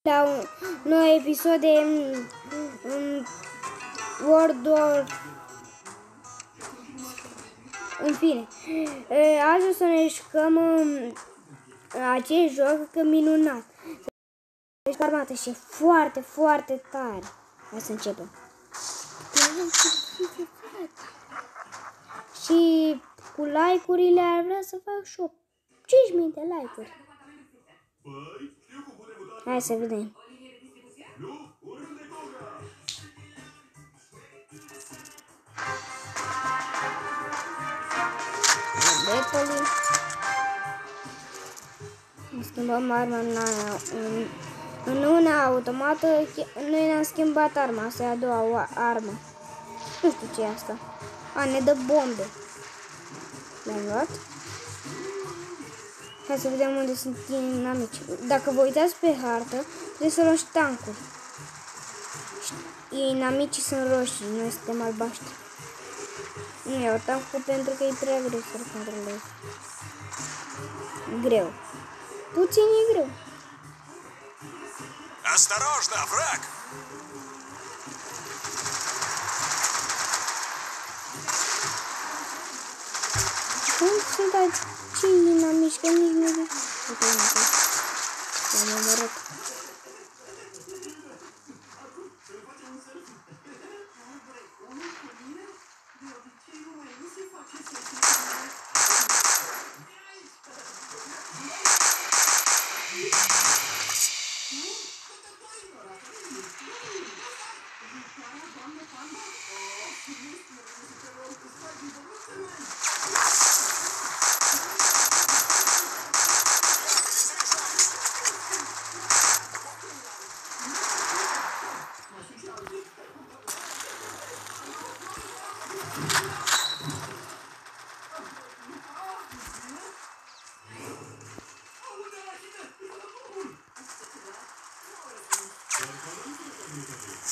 la un nou episod de World War. În fine, azi o să ne jucăm acest joc, că minunat. Deci armată și foarte, foarte tare. Hai să începem. Și cu like-urile ar vrea să fac și 5.000 de like-uri. Hai să vedem. Depoli. Schimbăm arma în una automată. Noi ne-am schimbat arma. Asta e a doua armă. Nu știu ce e asta. A, ne dă bombe. Le-am luat. Hai să vedem unde sunt inamici. Dacă vă uitați pe hartă, trebuie să luați tancuri. Inamicii sunt roșii, noi suntem albaștri. Nu iau tancul pentru că e prea greu să-l controlez. Greu. Puțin e greu. Осторожно, враг! Cum sunt acei inamici, că nici nu știu. L-am omorât.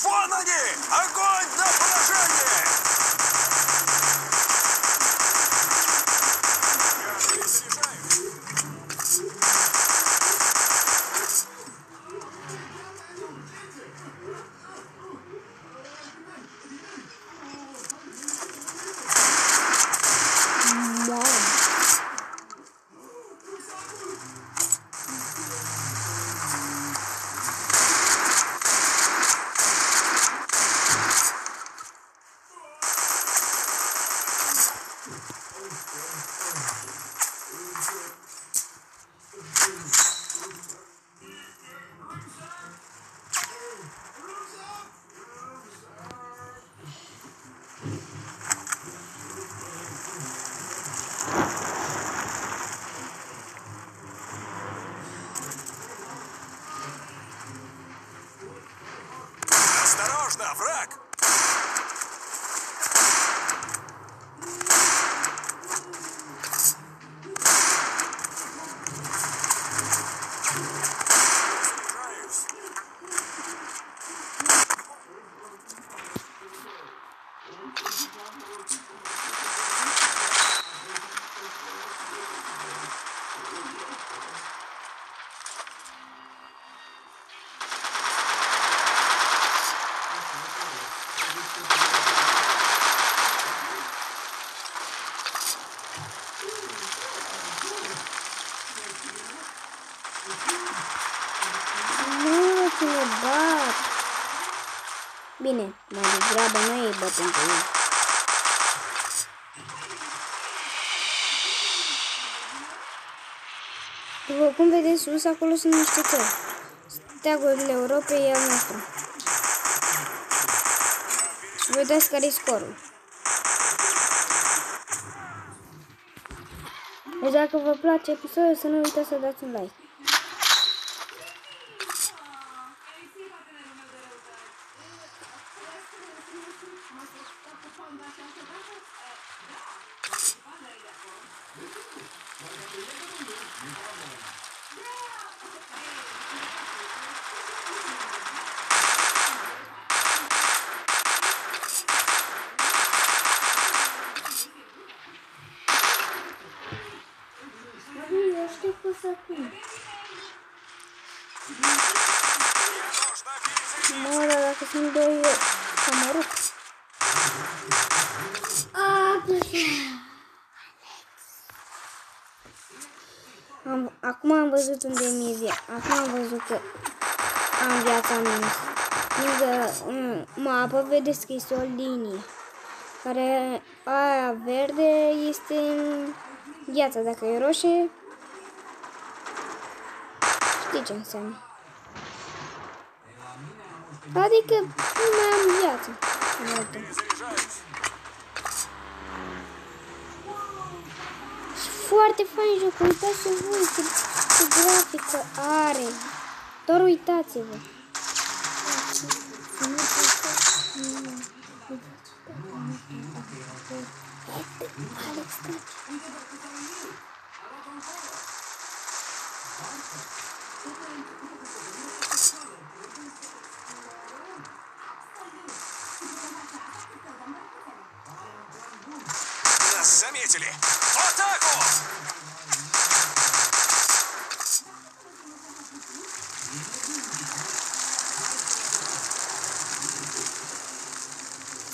Вон они! Огонь на поражение! Я перезаряжаю. Осторожно, враг! Bine, mai degrabă noi îi bătem pe ei. După cum vedeți sus, acolo sunt niște țări. Steagurile Europei e al nostru. Și vedeți care-i scorul. Deci dacă vă place episodul, să nu uitați să dați un like. Eu știu cum să pun. Mă, dar dacă sunt doi, să mă rup. Acum am văzut unde e mie. Acum am văzut că am viața minus. Mă apă, vedeți că este o linie. Care aia verde este viața. Dacă e roșie, știi ce înseamnă. Adică nu mai am viață. Перезаряжаюсь. Și foarte fain jocul. Uitați-vă voi ce grafică are. Doar uitați-vă. Alex, Нас заметили. В атаку!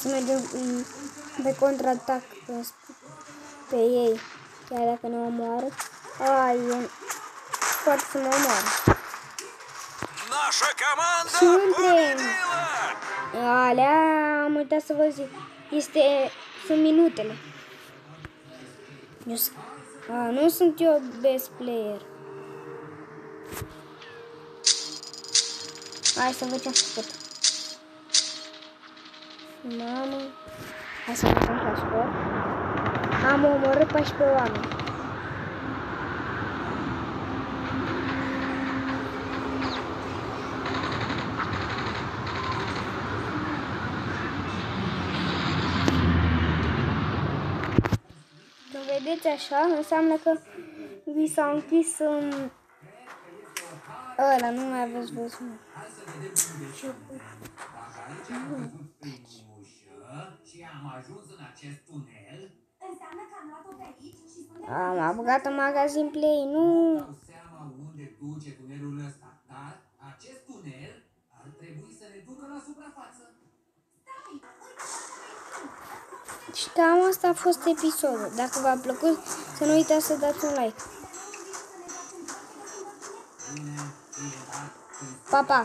să mergem pe contraatac pe ei. Chiar dacă ne omoară. Poate să mă omoară. Наша команда Suntem. победила! Alea, am uitat să vă zic. Sunt minutele. Nu sunt eu best player. Hai să văd ce am făcut. Mamă. Hai să vedem la scor. Am omorât 14 oameni. Când vedeți așa, înseamnă că vi s-a închis ăla, nu mai aveți văzut. Și am ajuns în acest tunel. Înseamnă că am luat-o pe aici și suntem... Am băgat în magazin Play, nu. Dau seama unde duce tunelul ăsta, dar acest tunel ar trebui să ne ducă la suprafață. Și cam asta a fost episodul. Dacă v-a plăcut, să nu uitați să dați un like. Pa, pa!